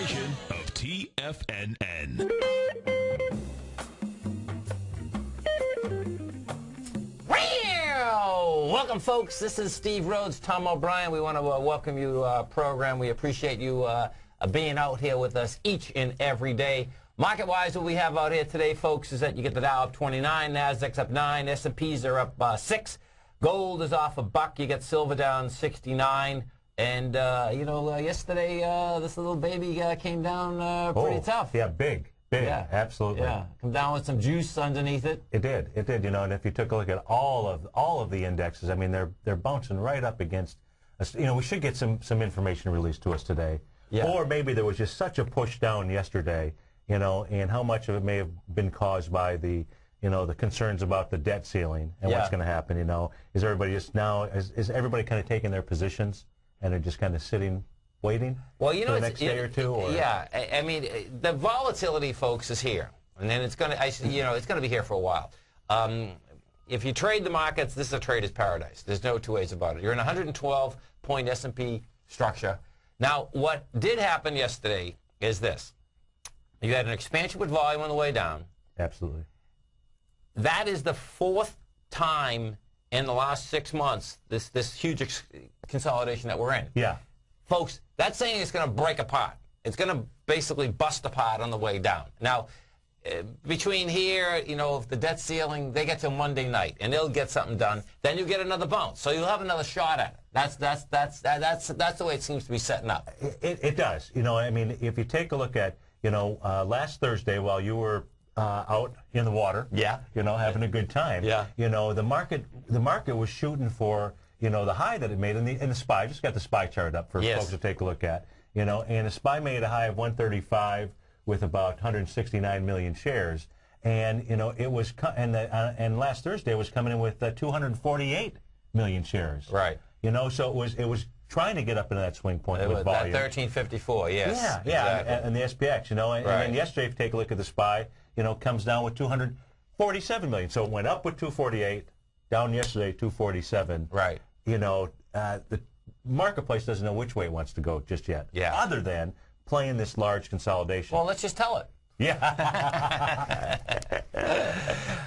station of TFNN. Welcome, folks. This is Steve Rhodes, Tom O'Brien. We want to welcome you to our program. We appreciate you being out here with us each and every day. Market-wise, what we have out here today, folks, is that you get the Dow up 29, Nasdaq's up 9, S&Ps are up 6, gold is off $1. You get silver down 69, and yesterday this little baby came down pretty tough. Yeah, big. Yeah, absolutely. Yeah, come down with some juice underneath it. It did, and if you took a look at all of the indexes, I mean, they're bouncing right up against us. We should get some information released to us today. Yeah. Or maybe there was just such a push down yesterday, and how much of it may have been caused by the concerns about the debt ceiling and what's going to happen. Is everybody just now is everybody kind of taking their positions and they're just kind of sitting waiting for the next day or two? Or? Yeah, I mean, the volatility, folks, is here, and then it's going to, it's going to be here for a while. If you trade the markets, this is a trader's paradise. There's no two ways about it. You're in a 112-point S&P structure. Now, what did happen yesterday is this: you had an expansion with volume on the way down. Absolutely. That is the fourth time in the last 6 months this huge consolidation that we're in. Yeah. Folks, that's saying it's going to break apart. It's going to basically bust apart on the way down. Now, between here, if the debt ceiling, they get till Monday night, and they'll get something done. Then you get another bounce, so you'll have another shot at it. That's the way it seems to be setting up. It does. I mean, if you take a look at, last Thursday while you were out in the water, having a good time, the market was shooting for, the high that it made in the SPY. Just got the SPY chart up for folks to take a look at. And the SPY made a high of 135 with about 169 million shares. And it was and last Thursday it was coming in with 248 million shares. Right. So it was trying to get up into that swing point with volume. That 1354, yes. Yeah, exactly. and the SPX, and then yesterday, if you take a look at the SPY, comes down with 247 million. So it went up with 248, down yesterday 247. Right. The marketplace doesn't know which way it wants to go just yet. Yeah. Other than playing this large consolidation. Well, let's just tell it. Yeah.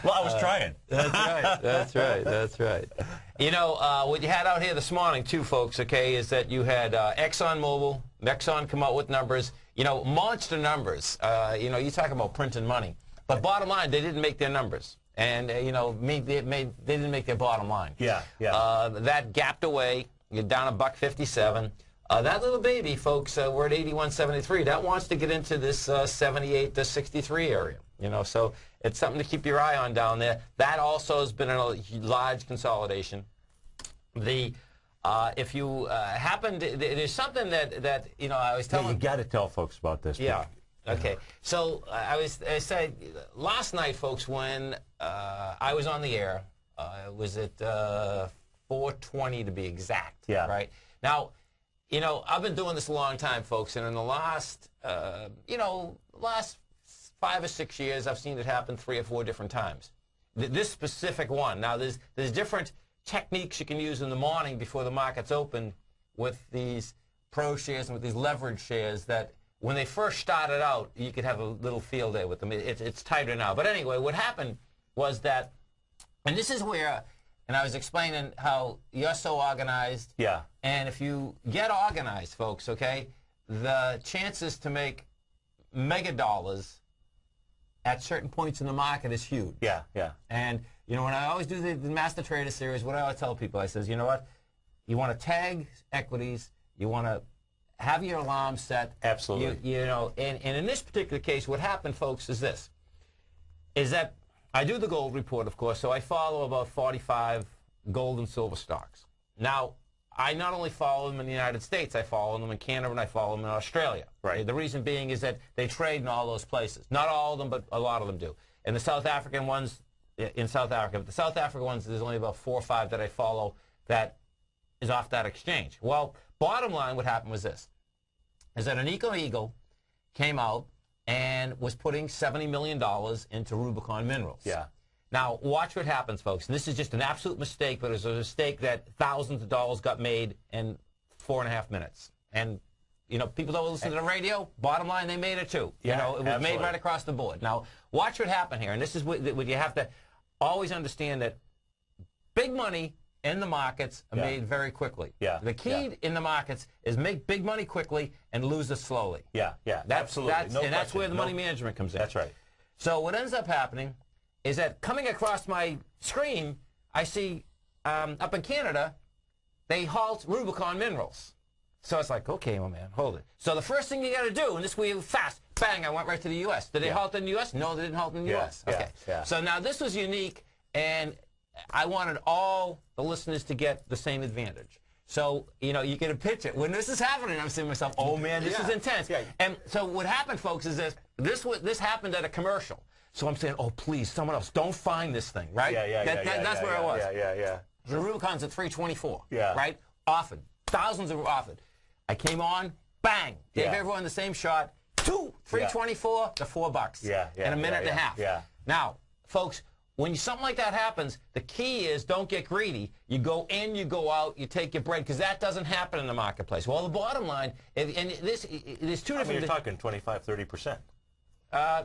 Well, I was trying. That's right. That's right. What you had out here this morning, too, folks, is that you had Exxon come out with numbers, monster numbers. You talk about printing money. But bottom line, they didn't make their numbers. And, they didn't make their bottom line. Yeah. That gapped away. You're down $1.57. That little baby, folks, we're at 81.73. That wants to get into this 78 to 63 area. So it's something to keep your eye on down there. That also has been a large consolidation. If you there's something that I was telling. You got to tell folks about this. Yeah. Okay. So I said last night, folks, when I was on the air, it was at 4:20 to be exact. Yeah. Right. Now, I've been doing this a long time, folks, and in the last 5 or 6 years, I've seen it happen 3 or 4 different times. This specific one. Now, there's different techniques you can use in the morning before the market's open with these pro shares and with these leverage shares that when they first started out, you could have a little field day with them. It's tighter now. But anyway, what happened was that, and this is where, and I was explaining how you're so organized. Yeah. And if you get organized, folks, the chances to make mega dollars at certain points in the market is huge. Yeah. And, when I always do the Master Trader series, what I always tell people, I says, you know what? You want to tag equities. You want to have your alarm set. Absolutely. And in this particular case, what happened, folks, is this. Is that I do the gold report, of course, so I follow about 45 gold and silver stocks. Now, I not only follow them in the United States, I follow them in Canada, and I follow them in Australia. Right. The reason being is that they trade in all those places. Not all of them, but a lot of them do. And the South African ones, in South Africa, but the South African ones, there's only about 4 or 5 that I follow that is off that exchange. Well, bottom line, what happened was this, is that an Eagle came out and was putting $70 million into Rubicon Minerals. Yeah. Now, watch what happens, folks. And this is just an absolute mistake, but it's a mistake that thousands of dollars got made in 4.5 minutes. And, You know, people don't listen to the radio. Bottom line, they made it too. Yeah, you know, it was made right across the board. Now, watch what happened here, and this is what you have to always understand, that big money in the markets are made very quickly. Yeah. The key in the markets is make big money quickly and lose it slowly. Yeah, yeah, absolutely. That's where the money management comes in. That's right. So what ends up happening is that coming across my screen, I see up in Canada, they halt Rubicon minerals. So it's like, okay, well, man, hold it. So the first thing you got to do, and this way fast, bang, I went right to the U.S. Did they halt in the U.S.? No, they didn't halt in the U.S. Okay. So now this was unique, and I wanted all the listeners to get the same advantage. So, you know, you get a picture. When this is happening, I'm saying to myself, oh, man, this is intense. Yeah. And so what happened, folks, is this happened at a commercial. So I'm saying, oh, please, someone else, don't find this thing, right? That's where I was. Yeah. The Rubicon's at 324, yeah. right? Offered. Thousands of offered. I came on, bang, gave everyone the same shot, 324 to $4 in a minute and a half. Now, folks, when something like that happens, the key is don't get greedy. You go in, you go out, you take your bread, because that doesn't happen in the marketplace. Well, the bottom line, there's two different... you're talking 25, 30%.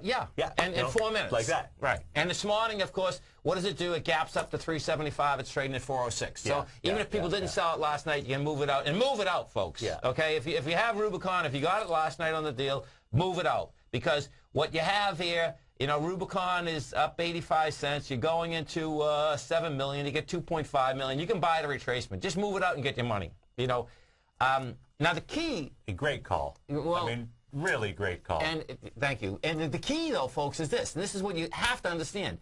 Yeah, and in 4 minutes. Like that. Right. And this morning, of course, what does it do? It gaps up to 375. It's trading at 406. So even if people didn't sell it last night, you can move it out. And move it out, folks. Yeah. Okay? If you have Rubicon, if you got it last night on the deal, move it out. Because what you have here, you know, Rubicon is up 85 cents. You're going into $7 million. You get $2.5 million. You can buy the retracement. Just move it out and get your money. You know. Now, the key... A great call. Well, I mean, really great call. And thank you. And the key, though, folks, is this. And this is what you have to understand.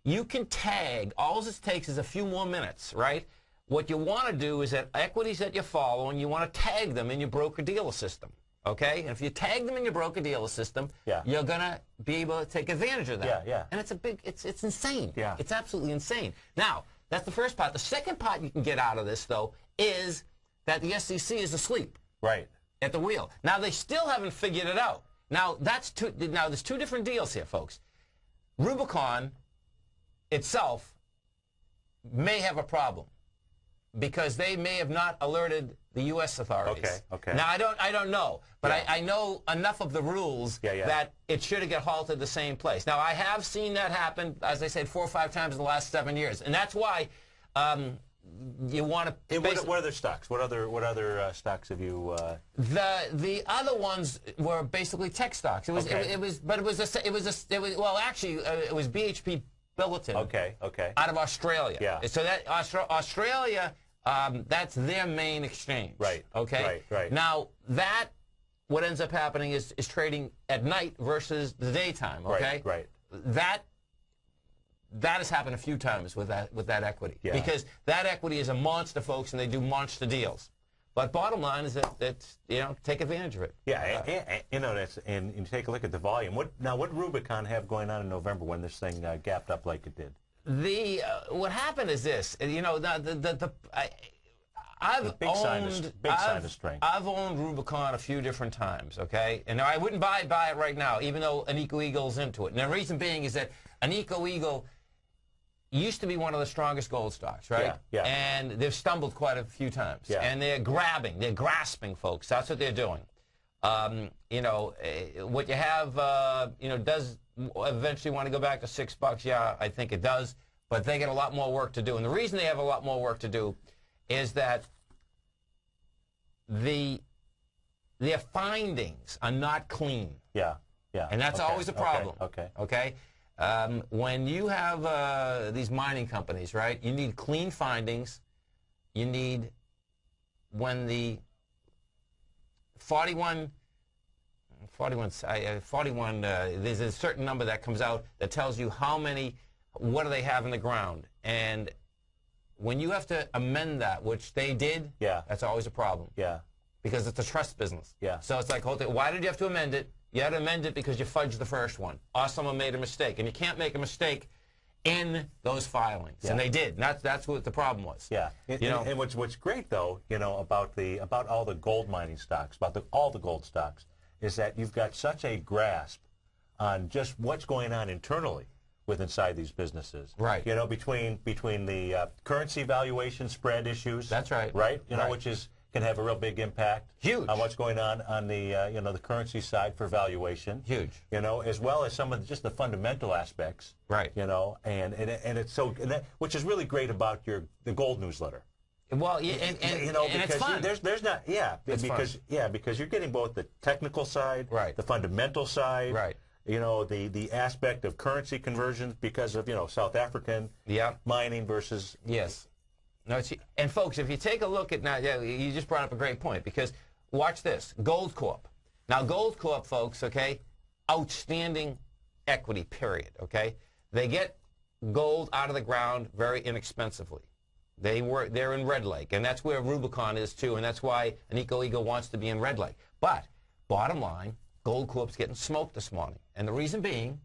You can tag. All this takes is a few more minutes, right? What you want to do is that equities that you're following, you want to tag them in your broker-dealer system, okay? And if you tag them in your broker-dealer system, you're going to be able to take advantage of that. And it's insane. It's absolutely insane. Now, that's the first part. The second part you can get out of this, though, is that the SEC is asleep. Right. At the wheel. Now, they still haven't figured it out. Now, there's two different deals here, folks. Rubicon itself may have a problem because they may have not alerted the U.S. authorities. Okay. Now, I don't know, but I know enough of the rules that it should have got halted the same place. Now, I have seen that happen, as I said, 4 or 5 times in the last 7 years, and that's why you want to. What other stocks? What other stocks have you? The other ones were basically tech stocks. It was BHP Billiton. Okay. Out of Australia. Yeah. So that Australia, that's their main exchange. Right. Okay. Right. Now what ends up happening is trading at night versus the daytime. Okay. Right. That has happened a few times with that equity because that equity is a monster, folks, and they do monster deals. But bottom line is that take advantage of it. Yeah, and you take a look at the volume. What Rubicon have going on in November when this thing gapped up like it did? What happened is this. I've owned Rubicon a few different times, okay? And I wouldn't buy it right now, even though an Eagle-Eagle's into it. And the reason being is that an Eagle used to be one of the strongest gold stocks, right? Yeah. And they've stumbled quite a few times. Yeah. And they're grasping, folks. That's what they're doing. What you have, does eventually want to go back to $6. Yeah, I think it does. But they get a lot more work to do. And the reason they have a lot more work to do is that their findings are not clean. Yeah. And that's always a problem. Okay. When you have these mining companies, right, you need clean findings. You need, when the 41, there's a certain number that comes out that tells you what do they have in the ground. And when you have to amend that, which they did, that's always a problem. Yeah. Because it's a trust business. Yeah. So it's like, why did you have to amend it? You had to amend it because you fudged the first one, or someone made a mistake. And you can't make a mistake in those filings. Yeah. And they did. And that's what the problem was. Yeah. And what's great, though, about all the gold mining stocks, all the gold stocks, is that you've got such a grasp on just what's going on internally inside these businesses. Right. Between the currency valuation spread issues. That's right. Right? Which is can have a real big impact. Huge. On what's going on the the currency side for valuation. Huge. As well as some of just the fundamental aspects. Right. And it's so which is really great about the gold newsletter. Well, yeah, and it's fun. There's not because you're getting both the technical side, right, the fundamental side, right. The aspect of currency conversion because of South African mining versus No, and folks, if you take a look at now, you just brought up a great point because watch this, Gold Corp. Now, Gold Corp, folks, okay, outstanding equity. Period. Okay, they get gold out of the ground very inexpensively. They're in Red Lake, and that's where Rubicon is too, and that's why Nico Eagle wants to be in Red Lake. But bottom line, Gold Corp's getting smoked this morning, and the reason being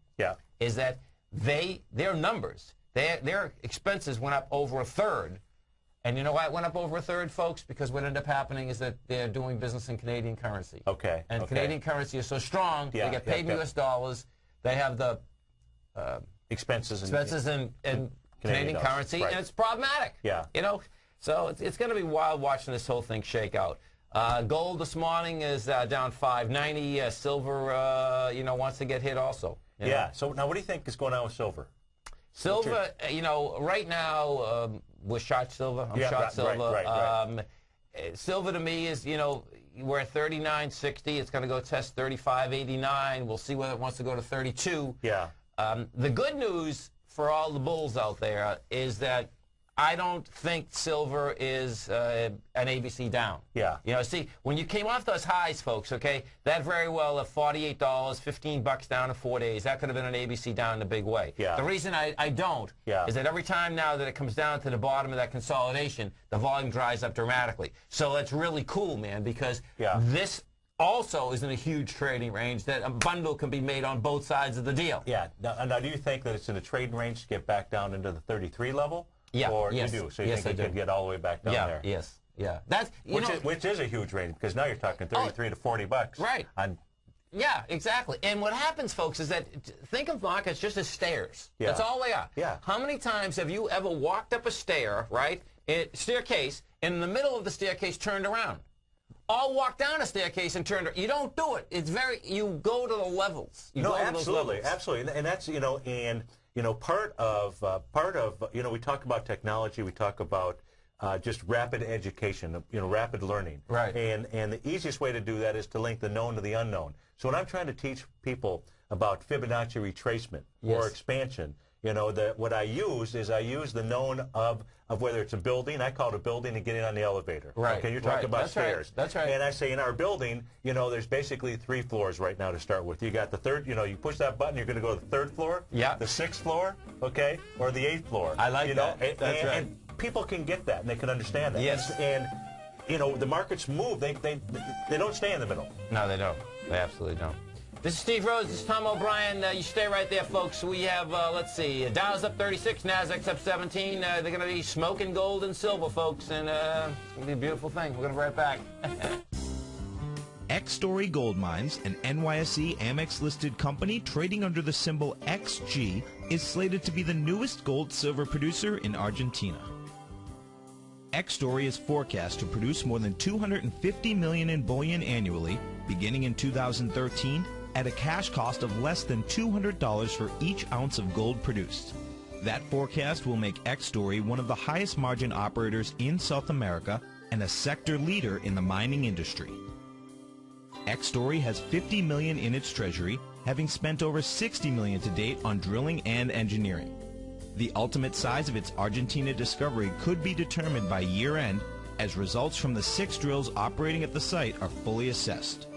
is that their numbers, their expenses went up over a third, and you know why it went up over a third, folks? Because what ended up happening is that they're doing business in Canadian currency. Okay. And Canadian currency is so strong, they get paid in U.S. dollars. They have the expenses in Canadian currency, and it's problematic. Yeah. So it's going to be wild watching this whole thing shake out. Gold this morning is down 5.90. Silver, wants to get hit also. Yeah. So now, what do you think is going on with silver? Silver, right now we're short silver. I'm short silver. Right. Silver to me is, we're at 39.60. It's going to go test 35.89. We'll see whether it wants to go to 32. Yeah. The good news for all the bulls out there is that I don't think silver is an ABC down. Yeah. See, when you came off those highs, folks, okay, that very well at $48, $15 down in 4 days, that could have been an ABC down in a big way. Yeah. The reason I don't is that every time now that it comes down to the bottom of that consolidation, the volume dries up dramatically. So that's really cool, man, because this also is in a huge trading range that a bundle can be made on both sides of the deal. Yeah. Now do you think that it's in a trading range to get back down into the 33 level? Yeah. Or you do? So you think it could get all the way back down there? Yes. Yeah. That's which is a huge range because now you're talking 33 to $40. Right. Yeah, exactly. And what happens, folks, is that think of markets just as stairs. Yeah. That's all they are. Yeah. How many times have you ever walked up a stair, right? Staircase, and in the middle of the staircase turned around? All walk down a staircase and turn. You don't do it. It's you go to the levels. Absolutely, and that's part of we talk about technology. We talk about just rapid education, rapid learning. Right. And the easiest way to do that is to link the known to the unknown. So when I'm trying to teach people about Fibonacci retracement or expansion, what I use the known of whether it's a building. I call it a building and getting on the elevator. Right. Okay, you're talking about stairs. That's right. And I say in our building, there's basically 3 floors right now to start with. You got the third, you push that button, you're going to go to the 3rd floor, the 6th floor, okay, or the 8th floor. I like that. That's right. And people can get that and they can understand that. Yes. And the markets move. They don't stay in the middle. No, they don't. They absolutely don't. This is Steve Rhodes. This is Tom O'Brien. You stay right there, folks. We have, let's see, Dow's up 36, Nasdaq's up 17. They're going to be smoking gold and silver, folks, and it's going to be a beautiful thing. We're going to be right back. X-Story Gold Mines, an NYSE Amex-listed company trading under the symbol XG, is slated to be the newest gold-silver producer in Argentina. X-Story is forecast to produce more than $250 million in bullion annually, beginning in 2013, at a cash cost of less than $200 for each ounce of gold produced. That forecast will make X-Story one of the highest margin operators in South America and a sector leader in the mining industry. X-Story has $50 million in its treasury, having spent over $60 million to date on drilling and engineering. The ultimate size of its Argentina discovery could be determined by year-end as results from the 6 drills operating at the site are fully assessed.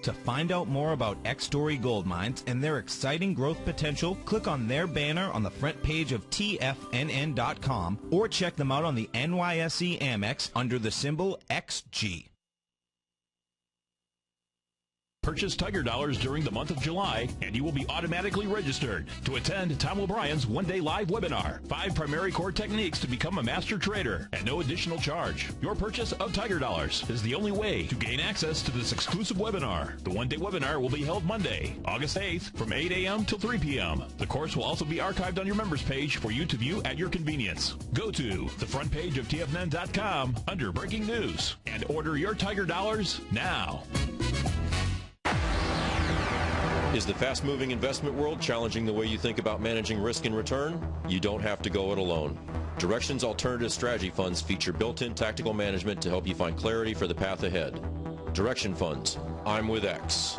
To find out more about X-Story Gold Mines and their exciting growth potential, click on their banner on the front page of TFNN.com or check them out on the NYSE Amex under the symbol XG. Purchase Tiger Dollars during the month of July, and you will be automatically registered to attend Tom O'Brien's one-day live webinar. 5 primary core techniques to become a master trader at no additional charge. Your purchase of Tiger Dollars is the only way to gain access to this exclusive webinar. The one-day webinar will be held Monday, August 8th from 8 a.m. till 3 p.m. The course will also be archived on your members page for you to view at your convenience. Go to the front page of TFNN.com under Breaking News and order your Tiger Dollars now. Is the fast-moving investment world challenging the way you think about managing risk and return? You don't have to go it alone. Directions Alternative Strategy Funds feature built-in tactical management to help you find clarity for the path ahead. Direction Funds, I'm with X.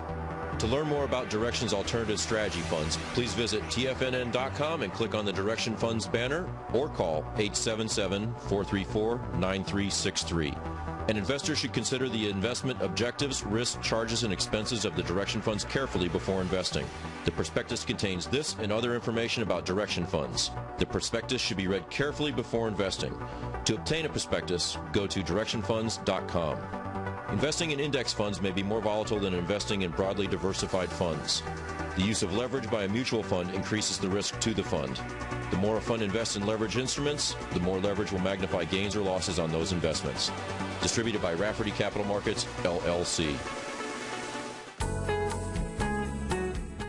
To learn more about Directions Alternative Strategy Funds, please visit TFNN.com and click on the Direction Funds banner or call 877-434-9363. An investor should consider the investment objectives, risks, charges, and expenses of the Direction Funds carefully before investing. The prospectus contains this and other information about Direction Funds. The prospectus should be read carefully before investing. To obtain a prospectus, go to directionfunds.com. Investing in index funds may be more volatile than investing in broadly diversified funds. The use of leverage by a mutual fund increases the risk to the fund. The more a fund invests in leverage instruments, the more leverage will magnify gains or losses on those investments. Distributed by Rafferty Capital Markets, LLC.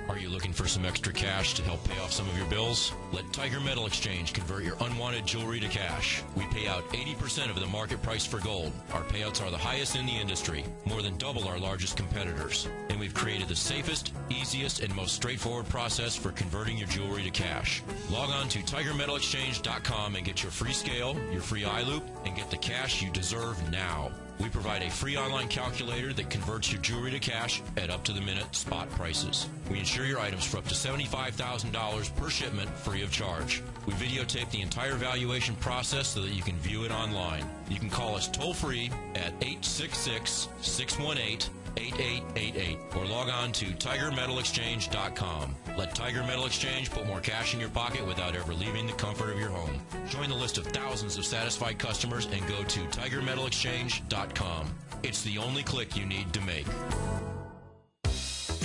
Are you looking for some extra cash to help pay off some of your bills? Let Tiger Metal Exchange convert your unwanted jewelry to cash. We pay out 80% of the market price for gold. Our payouts are the highest in the industry, more than double our largest competitors. And we've created the safest, easiest, and most straightforward process for converting your jewelry to cash. Log on to TigerMetalExchange.com and get your free scale, your free eye loop, and get the cash you deserve now. We provide a free online calculator that converts your jewelry to cash at up-to-the-minute spot prices. We insure your items for up to $75,000 per shipment free of charge. We videotape the entire valuation process so that you can view it online. You can call us toll-free at 866-618-8888 or log on to TigerMetalExchange.com. Let Tiger Metal Exchange put more cash in your pocket without ever leaving the comfort of your home. Join the list of thousands of satisfied customers and go to TigerMetalExchange.com. It's the only click you need to make.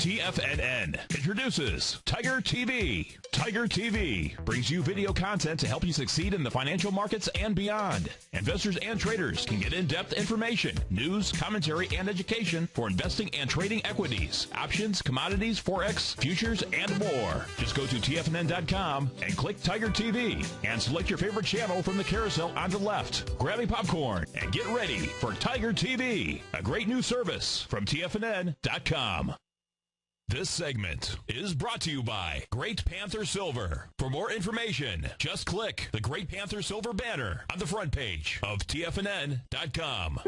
TFNN introduces Tiger TV. Tiger TV brings you video content to help you succeed in the financial markets and beyond. Investors and traders can get in-depth information, news, commentary, and education for investing and trading equities, options, commodities, forex, futures, and more. Just go to TFNN.com and click Tiger TV and select your favorite channel from the carousel on the left. Grab a popcorn and get ready for Tiger TV, a great new service from TFNN.com. This segment is brought to you by Great Panther Silver. For more information, just click the Great Panther Silver banner on the front page of TFNN.com.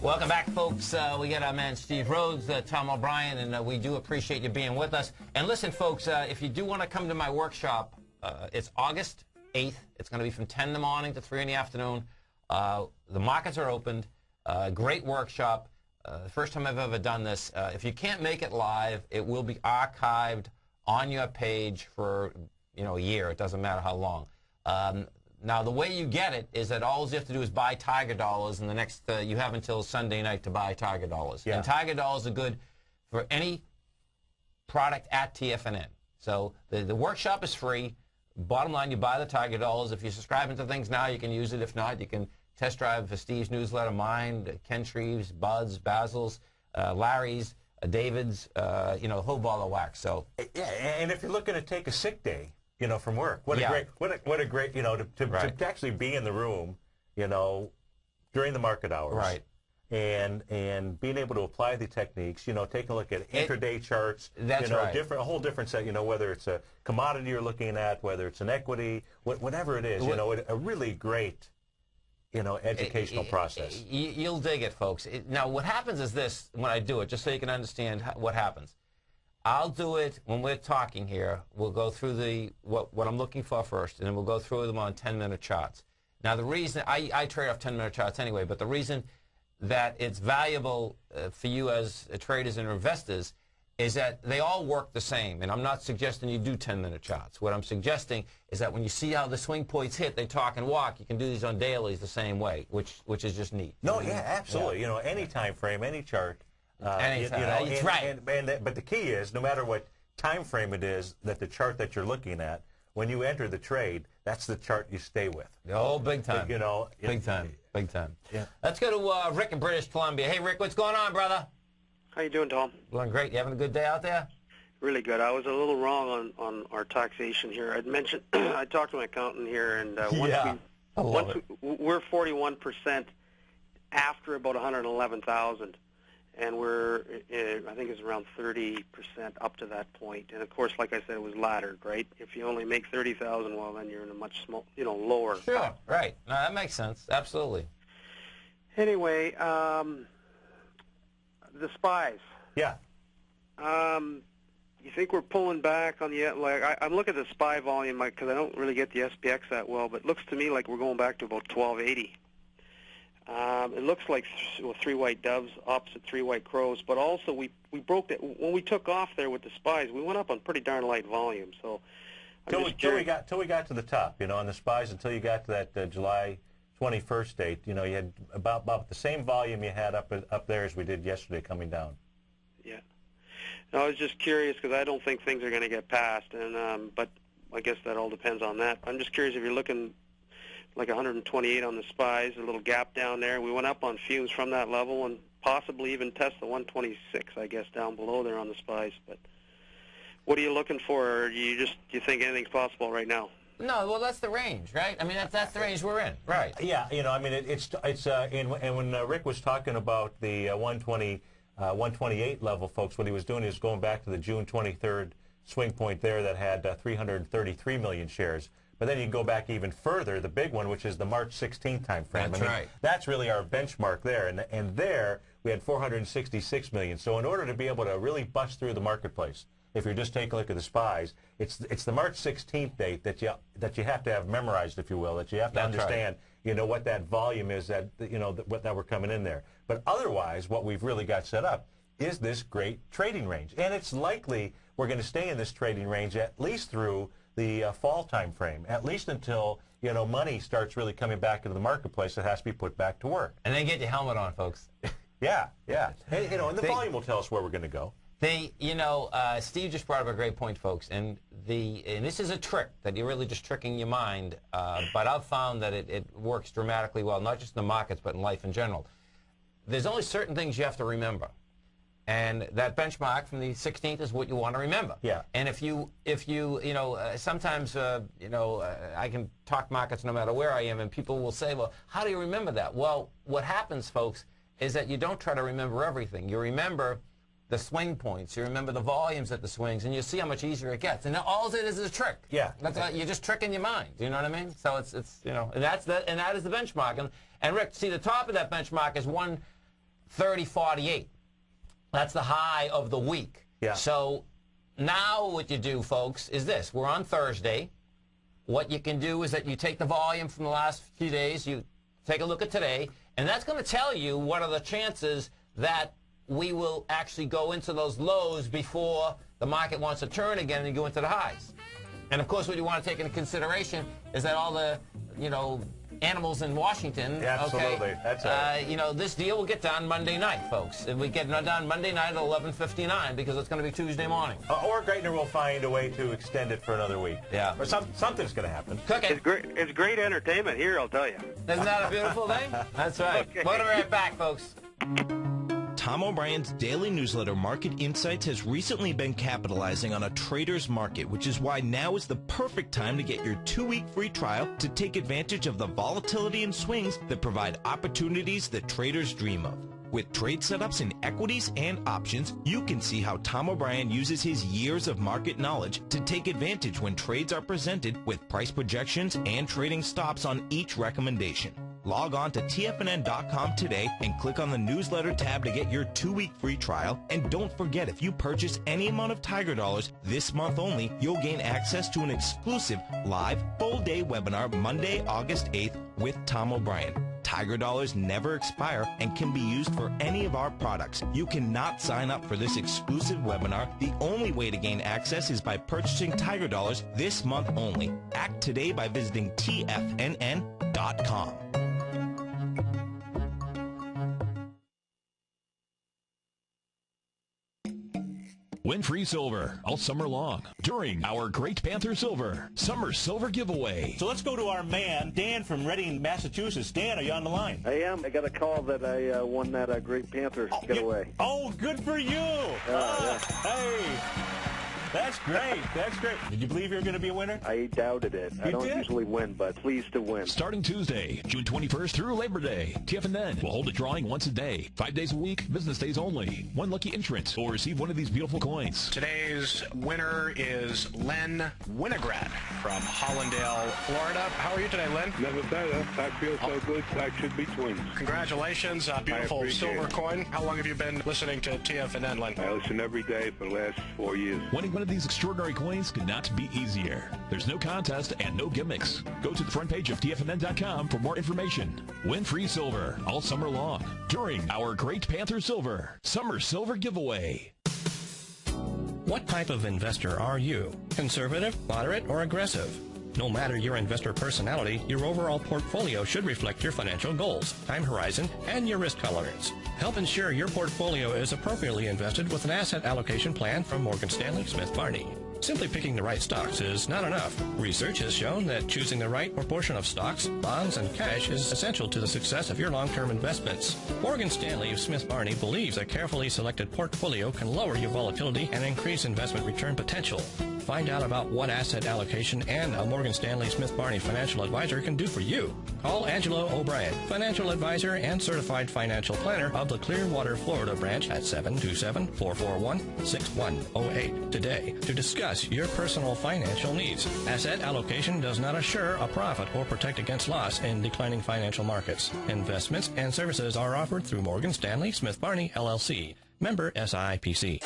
Welcome back, folks. We got our man Steve Rhodes, Tom O'Brien, and we do appreciate you being with us. And listen, folks, if you do want to come to my workshop, it's August 8th. It's going to be from 10 in the morning to 3 in the afternoon. The markets are opened. Great workshop. The first time I've ever done this. If you can't make it live, it will be archived on your page for a year. It doesn't matter how long. Now, the way you get it is that all you have to do is buy Tiger Dollars, and the next you have until Sunday night to buy Tiger Dollars. Yeah. And Tiger Dollars are good for any product at TFNN. So the workshop is free. Bottom line, you buy the Tiger Dollars. If you're subscribing to things now, you can use it. If not, you can test drive for Steve's newsletter, mine, Ken Shreve's, Bud's, Basil's, Larry's, David's, a whole ball of wax. So yeah, and if you're looking to take a sick day, from work, what a great, to actually be in the room, during the market hours, right, and being able to apply the techniques, taking a look at intraday charts, that's right, a whole different set, whether it's a commodity you're looking at, whether it's an equity, whatever it is, a really great. Educational process. You'll dig it, folks. Now, what happens is this, when I do it, just so you can understand what happens. I'll do it when we're talking here. We'll go through what I'm looking for first, and then we'll go through them on 10-minute charts. Now, the reason, I trade off 10-minute charts anyway, but the reason that it's valuable for you as traders and investors is that they all work the same. And I'm not suggesting you do 10-minute charts. What I'm suggesting is that when you see how the swing points hit, they talk and walk, you can do these on dailies the same way, which is just neat. No, yeah, absolutely. Yeah. Any time frame, any chart, Anytime. It's right. But the key is, no matter what time frame it is, that the chart that you're looking at, when you enter the trade, that's the chart you stay with. Oh, big time. Big time. Yeah. Let's go to Rick in British Columbia. Hey, Rick, what's going on, brother? How you doing, Tom? Doing great. You having a good day out there? Really good. I was a little wrong on our taxation here. I'd mentioned I talked to my accountant here, and we're 41% after about 111,000, and we're I think it's around 30% up to that point. And of course, like I said, it was laddered, right? If you only make 30,000, well, then you're in a much lower. Sure, right. No, that makes sense. Absolutely. Anyway, the SPYs. Yeah. You think we're pulling back on the, I'm looking at the SPY volume because I don't really get the SPX that well, but it looks to me like we're going back to about 1280. It looks like three white doves opposite three white crows, but also we broke that when we took off there with the SPYs. We went up on pretty darn light volume. So till we got to the top, on the SPYs, until you got to that July 21st date. You had about the same volume you had up there as we did yesterday coming down. Yeah. No, I was just curious because I don't think things are going to get passed, and but I guess that all depends on that. I'm just curious if you're looking like 128 on the SPYs, a little gap down there. We went up on fumes from that level and possibly even test the 126, I guess, down below there on the SPYs. But what are you looking for? Or do you think anything's possible right now? No, well, that's the range, right? I mean, that's the range we're in, right? Yeah, I mean, and when Rick was talking about the 128 level, folks, what he was doing is going back to the June 23rd swing point there that had 333 million shares. But then you can go back even further, the big one, which is the March 16th time frame. That's right. That's really our benchmark there. And there we had 466 million. So in order to be able to really bust through the marketplace, if you're just taking a look at the SPYs, it's the March 16th date that you have to have memorized, if you will, that you have to understand, what that volume is that we're coming in there. But otherwise, what we've really got set up is this great trading range. And it's likely we're going to stay in this trading range at least through the fall time frame, at least until money starts really coming back into the marketplace. It has to be put back to work. And then get your helmet on, folks. Yeah. And the volume will tell us where we're going to go. Steve just brought up a great point, folks, and this is a trick that you're really just tricking your mind, but I've found that it works dramatically well, not just in the markets, but in life in general. There's only certain things you have to remember, and that benchmark from the 16th is what you want to remember. Yeah. And if you sometimes, I can talk markets no matter where I am, and people will say, well, how do you remember that? Well, what happens, folks, is that you don't try to remember everything. You remember the swing points, you remember the volumes at the swings, and you see how much easier it gets. And all it is a trick. Yeah. You're just tricking your mind. You know what I mean? So it's and that is the benchmark. And Rick, see, the top of that benchmark is 130.48. That's the high of the week. Yeah. So now what you do, folks, is this. We're on Thursday. What you can do is that you take the volume from the last few days, you take a look at today, and that's going to tell you what are the chances that we will actually go into those lows before the market wants to turn again and go into the highs. And of course, what you want to take into consideration is that all the, animals in Washington, absolutely. That's right. This deal will get done Monday night, folks. And we get it done Monday night at 11:59 because it's going to be Tuesday morning. Or Geithner will find a way to extend it for another week. Yeah. Or something's going to happen. It's great entertainment here, I'll tell you. Isn't that a beautiful thing? That's right. Okay. We'll be right back, folks. Tom O'Brien's daily newsletter, Market Insights, has recently been capitalizing on a trader's market, which is why now is the perfect time to get your 2-week free trial to take advantage of the volatility and swings that provide opportunities that traders dream of. With trade setups in equities and options, you can see how Tom O'Brien uses his years of market knowledge to take advantage when trades are presented with price projections and trading stops on each recommendation. Log on to TFNN.com today and click on the newsletter tab to get your 2-week free trial. And don't forget, if you purchase any amount of Tiger Dollars this month only, you'll gain access to an exclusive live full-day webinar Monday, August 8th with Tom O'Brien. Tiger Dollars never expire and can be used for any of our products. You cannot sign up for this exclusive webinar. The only way to gain access is by purchasing Tiger Dollars this month only. Act today by visiting TFNN.com. Win free silver all summer long during our Great Panther Silver Summer Silver Giveaway. So let's go to our man, Dan from Reading, Massachusetts. Dan, are you on the line? I am. I got a call that I won that Great Panther giveaway. Oh, good for you. Yeah. Hey. That's great. That's great. Did you believe you were going to be a winner? I doubted it. I don't usually win, but pleased to win. Starting Tuesday, June 21st through Labor Day, TFNN will hold a drawing once a day, 5 days a week, business days only. One lucky entrant will receive one of these beautiful coins. Today's winner is Len Winograd from Hollandale, Florida. How are you today, Len? Never better. I feel so good. I should be twins. Congratulations. Beautiful silver coin. How long have you been listening to TFNN, Len? I listen every day for the last 4 years. Winning one of these extraordinary coins could not be easier. There's no contest and no gimmicks. Go to the front page of TFNN.com for more information. Win free silver all summer long during our Great Panther Silver Summer Silver Giveaway. What type of investor are you? Conservative, moderate, or aggressive? No matter your investor personality, your overall portfolio should reflect your financial goals, time horizon, and your risk tolerance. Help ensure your portfolio is appropriately invested with an asset allocation plan from Morgan Stanley Smith Barney. Simply picking the right stocks is not enough. Research has shown that choosing the right proportion of stocks, bonds, and cash is essential to the success of your long-term investments. Morgan Stanley Smith Barney believes a carefully selected portfolio can lower your volatility and increase investment return potential. Find out about what asset allocation and a Morgan Stanley Smith Barney financial advisor can do for you. Call Angelo O'Brien, financial advisor and certified financial planner of the Clearwater, Florida branch at 727-441-6108 today to discuss your personal financial needs. Asset allocation does not assure a profit or protect against loss in declining financial markets. Investments and services are offered through Morgan Stanley Smith Barney, LLC. Member SIPC.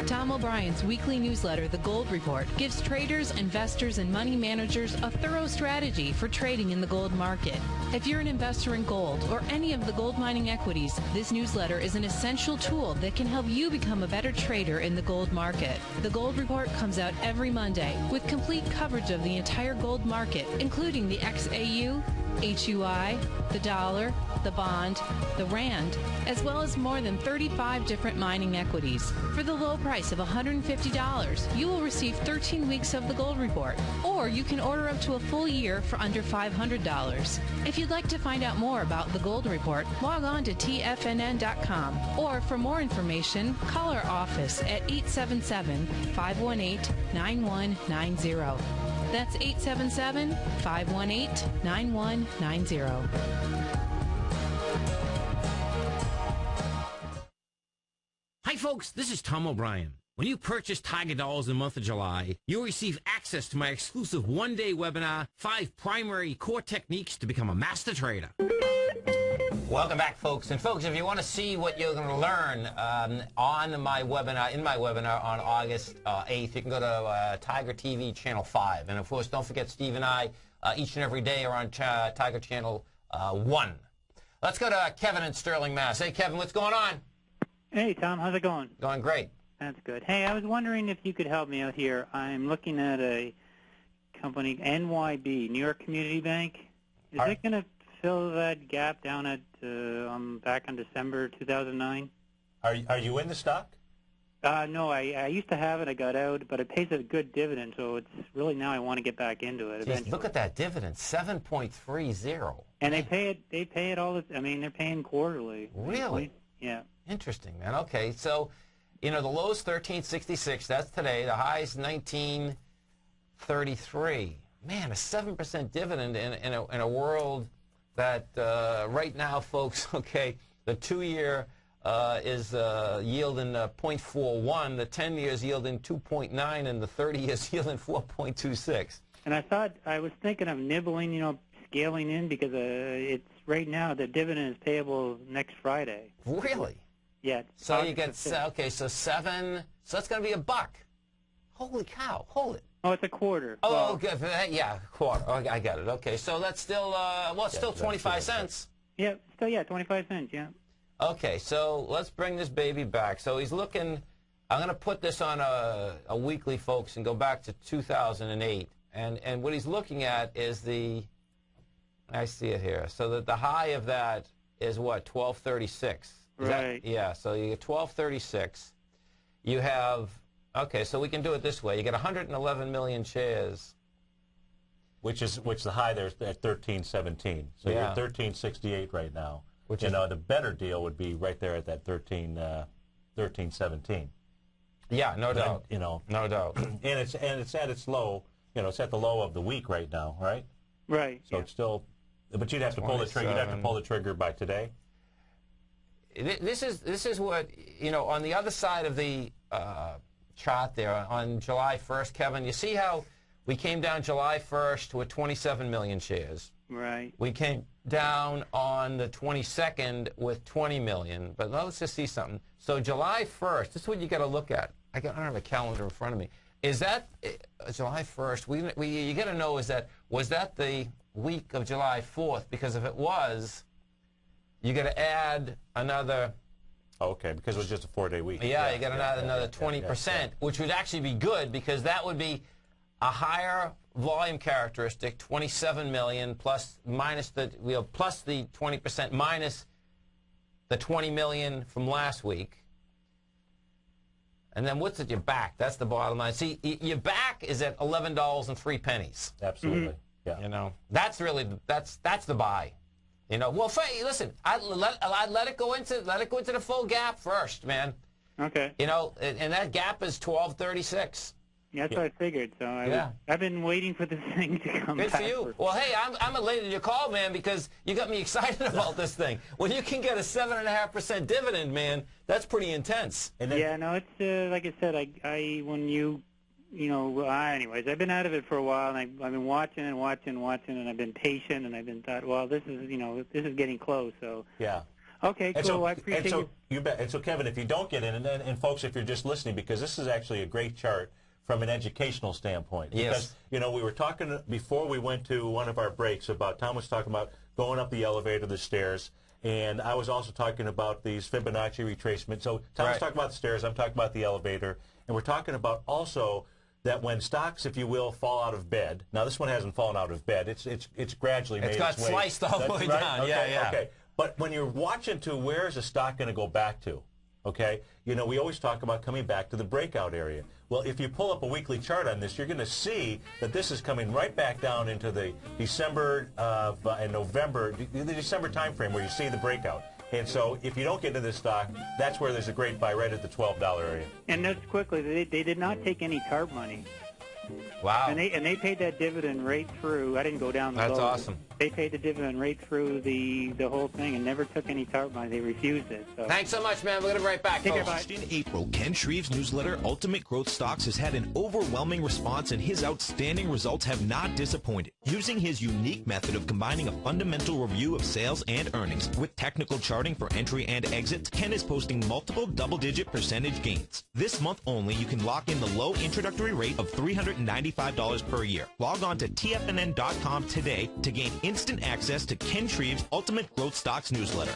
Tom O'Brien's weekly newsletter, The Gold Report, gives traders, investors, and money managers a thorough strategy for trading in the gold market. If you're an investor in gold or any of the gold mining equities, this newsletter is an essential tool that can help you become a better trader in the gold market. The Gold Report comes out every Monday with complete coverage of the entire gold market, including the XAU, HUI, the dollar, the bond, the rand, as well as more than 35 different mining equities. For the low price of $150, you will receive 13 weeks of the Gold Report, or you can order up to a full year for under $500. If you'd like to find out more about the Gold Report, log on to TFNN.com, or for more information, call our office at 877-518-9190. That's 877-518-9190. Hi folks, this is Tom O'Brien. When you purchase Tiger Dollars in the month of July, you'll receive access to my exclusive one-day webinar, 5 primary core techniques to become a master trader. Welcome back, folks. And folks, if you want to see what you're going to learn on my webinar, on August 8th, you can go to Tiger TV Channel 5. And of course, don't forget Steve and I each and every day are on Tiger Channel 1. Let's go to Kevin in Sterling, Mass. Hey, Kevin, what's going on? Hey, Tom, how's it going? Going great. That's good. Hey, I was wondering if you could help me out here. I'm looking at a company, NYB, New York Community Bank. Is it going to fill that gap down at back in December 2009? Are you in the stock? No, I used to have it. I got out, but it pays a good dividend, so it's really now I want to get back into it. Jeez, look at that dividend, 7.30. And they pay it all. I mean, they're paying quarterly. Really? Yeah. Interesting, man. Okay, so you know the low's 1366. That's today. The high's 1933. Man, a 7% dividend in a world that right now, folks. Okay, the 2-year is yielding 0.41. The 10 years yielding 2.9, and the 30 years yielding 4.26. And I was thinking of nibbling, scaling in because it's right now the dividend is payable next Friday. Really? Yeah. So you get okay. So 7. So that's going to be $1. Holy cow! Hold it. Oh, it's a quarter. Oh, okay. Yeah, quarter. Oh, I got it. Okay, so that's still it's still 25 cents. Yeah, 25 cents. Yeah. Okay, so let's bring this baby back. So he's looking. I'm going to put this on a weekly, folks, and go back to 2008. And what he's looking at is I see it here. So that the high of that is what, 1236. Right. Yeah, so you get 1236. You have, okay, so we can do it this way. You get 111 million shares. Which the high there is at 1317. So you're at 1368 right now. Which the better deal would be right there at that 1317. Yeah, no doubt. No doubt. And it's at its low. It's at the low of the week right now, right? Right. So it's still, but you'd have to pull the trigger. You'd have to pull the trigger by today. This is what on the other side of the chart there on July 1st, Kevin. You see how we came down July 1st with 27 million shares. Right. We came down on the 22nd with 20 million. But let's just see something. So July 1st. This is what you got to look at. I don't have a calendar in front of me. Is that July 1st? You got to know was that the week of July 4th? Because if it was, you got to add another. Okay, because it was just a 4-day week. Yeah, you got to add another 20%, which would actually be good because that would be a higher volume characteristic, 27 million plus the 20% minus the 20 million from last week. And then what's at your back? That's the bottom line. See, your back is at $11.03. Absolutely. Yeah. That's really that's the buy. Well, listen, I'd let it go into the full gap first, man. Okay. And that gap is 1236. Yeah, that's what I figured. So I've been waiting for this thing to come back. Good for you. Well, hey, I'm elated to your call, man, because you got me excited about this thing. When you can get a 7.5% dividend, man, that's pretty intense. Yeah, no, it's like I said, anyways, I've been out of it for a while, and I've been watching and I've been patient, and I've been thought, well, this is getting close. So yeah. Okay, cool. So, I appreciate it. You bet. And so, Kevin, if you don't get in, and folks, if you're just listening, because this is actually a great chart from an educational standpoint. Yes. Because, we were talking before we went to one of our breaks about, Tom was talking about going up the elevator, the stairs, and I was also talking about these Fibonacci retracements. So Tom was talking about the stairs, I'm talking about the elevator, and we're talking about also that when stocks, if you will, fall out of bed. Now, this one hasn't fallen out of bed. It's gradually made its way. It's got sliced all the way down. Okay, okay. But when you're watching to where is the stock going to go back to, okay, we always talk about coming back to the breakout area. Well, if you pull up a weekly chart on this, you're going to see that this is coming right back down into the December and November, the December time frame where you see the breakout. And so if you don't get into this stock, that's where there's a great buy right at the $12 area. And just quickly, they did not take any TARP money. Wow. And they paid that dividend right through. I didn't go down the That's low. awesome. They paid the dividend right through the whole thing and never took any TARP money. They refused it. So. Thanks so much, man. We're going to be right back. Take care, bye. In April, Ken Shreve's newsletter, Ultimate Growth Stocks, has had an overwhelming response, and his outstanding results have not disappointed. Using his unique method of combining a fundamental review of sales and earnings with technical charting for entry and exits, Ken is posting multiple double-digit percentage gains. This month only, you can lock in the low introductory rate of $395 per year. Log on to TFNN.com today to gain instant access to Ken Shreve's Ultimate Growth Stocks newsletter.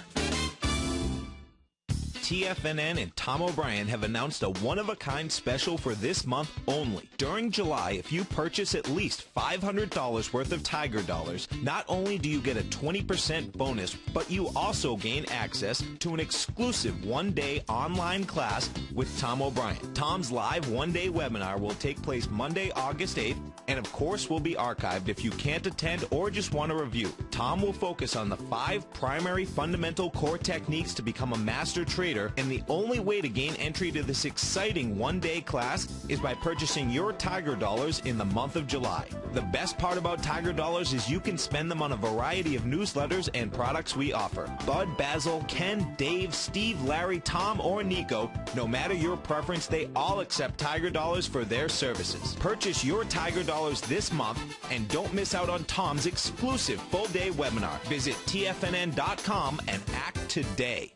TFNN and Tom O'Brien have announced a one-of-a-kind special for this month only. During July, if you purchase at least $500 worth of Tiger Dollars, not only do you get a 20% bonus, but you also gain access to an exclusive one-day online class with Tom O'Brien. Tom's live one-day webinar will take place Monday, August 8th, and of course will be archived if you can't attend or just want to review. Tom will focus on the 5 primary fundamental core techniques to become a master trader, and the only way to gain entry to this exciting one-day class is by purchasing your Tiger Dollars in the month of July. The best part about Tiger Dollars is you can spend them on a variety of newsletters and products we offer. Bud, Basil, Ken, Dave, Steve, Larry, Tom, or Nico, no matter your preference, they all accept Tiger Dollars for their services. Purchase your Tiger Dollars this month and don't miss out on Tom's exclusive full-day webinar. Visit TFNN.com and act today.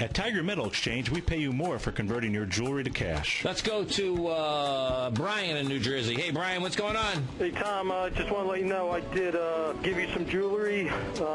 At Tiger Metal Exchange, we pay you more for converting your jewelry to cash. Let's go to Brian in New Jersey. Hey, Brian, what's going on? Hey, Tom, just want to let you know I did give you some jewelry.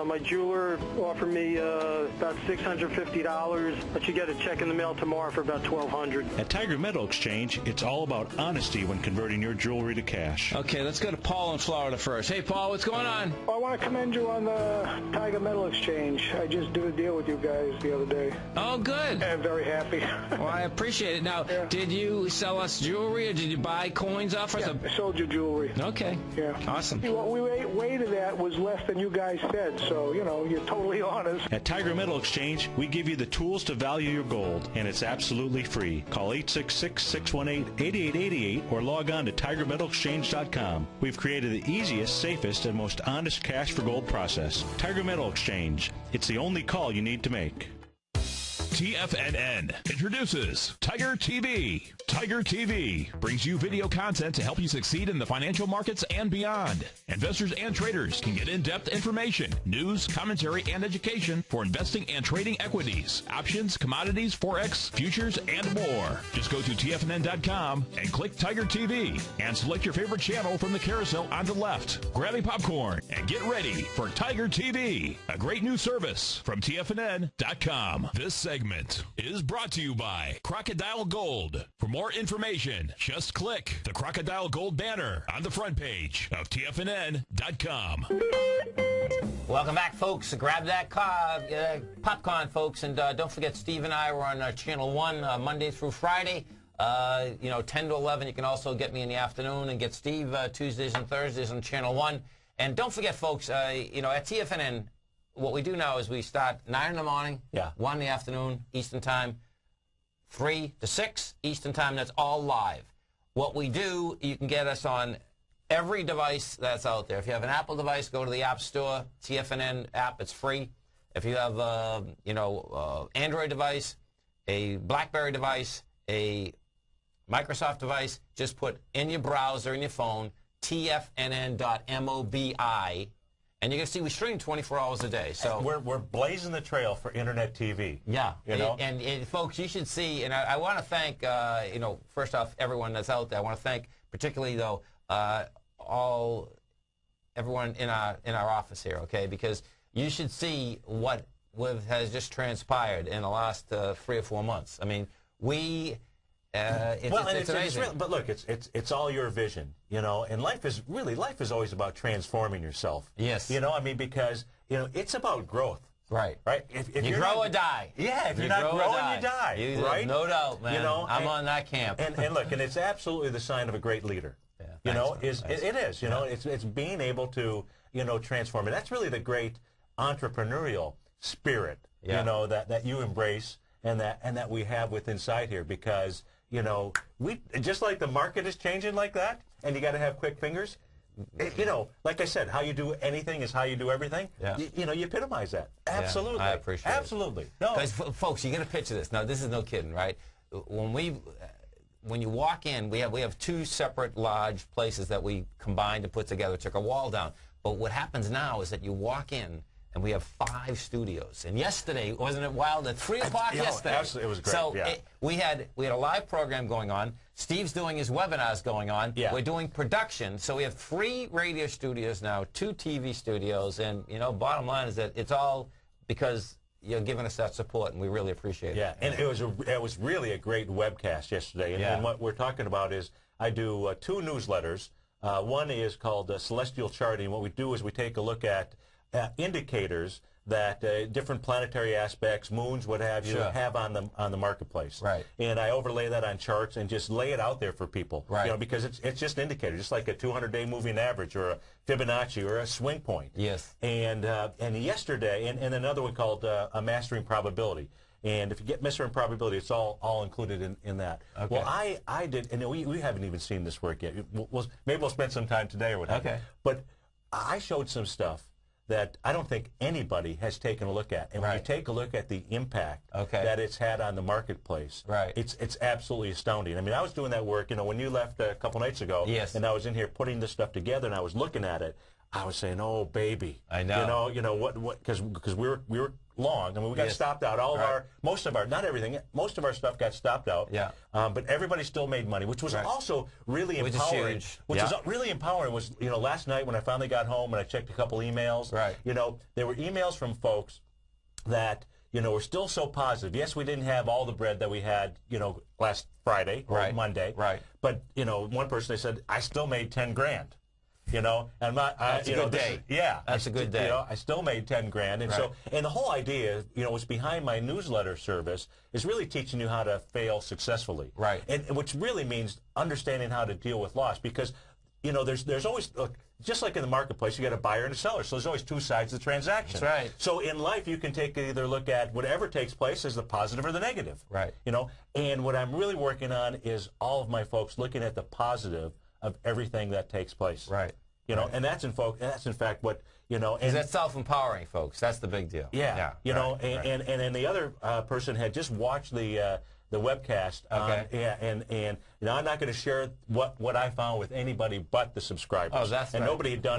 My jeweler offered me about $650, but you get a check in the mail tomorrow for about $1,200. At Tiger Metal Exchange, it's all about honesty when converting your jewelry to cash. Okay, let's go to Paul in Florida first. Hey, Paul, what's going on? I want to commend you on the Tiger Metal Exchange. I just did a deal with you guys the other day. Oh, good. I'm very happy. Well, I appreciate it. Now, did you sell us jewelry or did you buy coins off us? I sold you jewelry. Okay. Yeah. Awesome. What we weighted at was less than you guys said, so, you know, you're totally honest. At Tiger Metal Exchange, we give you the tools to value your gold, and it's absolutely free. Call 866-618-8888 or log on to TigerMetalExchange.com. We've created the easiest, safest, and most honest cash for gold process. Tiger Metal Exchange. It's the only call you need to make. TFNN introduces Tiger TV. Tiger TV brings you video content to help you succeed in the financial markets and beyond. Investors and traders can get in-depth information, news, commentary, and education for investing and trading equities, options, commodities, forex, futures, and more. Just go to TFNN.com and click Tiger TV and select your favorite channel from the carousel on the left. Grab a popcorn and get ready for Tiger TV, a great new service from TFNN.com. This segment is brought to you by Crocodile Gold. For more information, just click the Crocodile Gold banner on the front page of TFNN.com. Welcome back, folks. Grab that popcorn, folks, and don't forget Steve and I were on Channel 1 Monday through Friday. 10 to 11. You can also get me in the afternoon and get Steve Tuesdays and Thursdays on Channel 1. And don't forget, folks, at TFNN, what we do now is we start 9 in the morning, 1 in the afternoon, Eastern Time, 3 to 6 Eastern Time. That's all live. What we do, you can get us on every device that's out there. If you have an Apple device, go to the App Store, TFNN app, it's free. If you have Android device, a BlackBerry device, a Microsoft device, just put in your browser, in your phone, tfnn.mobi. And you're going to see we stream 24 hours a day. So we're blazing the trail for Internet TV. Yeah. And folks, you should see, and I want to thank, first off, everyone that's out there. I want to thank particularly, though, everyone in our office here, okay? Because you should see what has just transpired in the last 3 or 4 months. I mean, it's amazing. But look, it's all your vision, and life is always about transforming yourself. Yes. Because it's about growth. Right. Right. If you grow or die. Yeah. If you're not growing, you die. Right. No doubt, man. I'm on that camp. And look, and it's absolutely the sign of a great leader. Yeah. It is. It's being able to transform, and that's really the great entrepreneurial spirit. That you embrace and that we have with inside here, because we just like the market is changing like that, and you got to have quick fingers. Like I said, how you do anything is how you do everything. Yeah. You epitomize that. Absolutely. I appreciate it. Absolutely. No. Because, folks, you got to picture this. Now, this is no kidding, right? When you walk in, we have 2 separate large places that we combined to put together, took a wall down. But what happens now is that you walk in, and we have 5 studios. And yesterday, wasn't it wild? At 3 o'clock yesterday. Absolutely, it was great. So we had a live program going on. Steve's doing his webinars going on. Yeah. We're doing production. So we have 3 radio studios now, 2 TV studios. And, bottom line is that it's all because you're giving us that support, and we really appreciate it. Yeah, and it was really a great webcast yesterday. And what we're talking about is I do 2 newsletters. One is called Celestial Charting. What we do is we take a look at indicators that different planetary aspects, moons, what have you, have on the marketplace. Right. And I overlay that on charts and just lay it out there for people. Right. Because it's just an indicator, just like a 200-day moving average or a Fibonacci or a swing point. Yes. And yesterday, and another one called a Mastering Probability. And if you get Mastering Probability, it's all included in that. Okay. Well, I did, and we haven't even seen this work yet. Maybe we'll spend some time today or whatever. Okay. But I showed some stuff that I don't think anybody has taken a look at. And when you take a look at the impact that it's had on the marketplace, it's absolutely astounding. I mean, I was doing that work, when you left a couple nights ago, and I was in here putting this stuff together and I was looking at it, I was saying, oh, baby. I know. You know what? Because we were long. I mean, we got stopped out. Most of our, not everything, most of our stuff got stopped out. Yeah. But everybody still made money, which was also really empowering. Which was really empowering. Was, you know, last night when I finally got home and I checked a couple emails. Right. You know, there were emails from folks that, you know, were still so positive. Yes, we didn't have all the bread that we had, you know, last Friday or Monday. Right. But, you know, one person, they said, I still made 10 grand. You know, and that's a good day. That's a good day. You know, I still made 10 grand, and so, and the whole idea, you know, what's behind my newsletter service is really teaching you how to fail successfully. Right. And which really means understanding how to deal with loss, because, you know, there's always, just like in the marketplace, you got a buyer and a seller, so there's always two sides of the transaction. That's right. So in life, you can take either look at whatever takes place as the positive or the negative. Right. You know, and what I'm really working on is all of my folks looking at the positive of everything that takes place. Right. You know, and that's in fact what, you know, and that's self-empowering, folks. That's the big deal. Yeah. You know, and then the other person had just watched the webcast. And you know, I'm not going to share what I found with anybody but the subscribers. Oh, that's nobody had done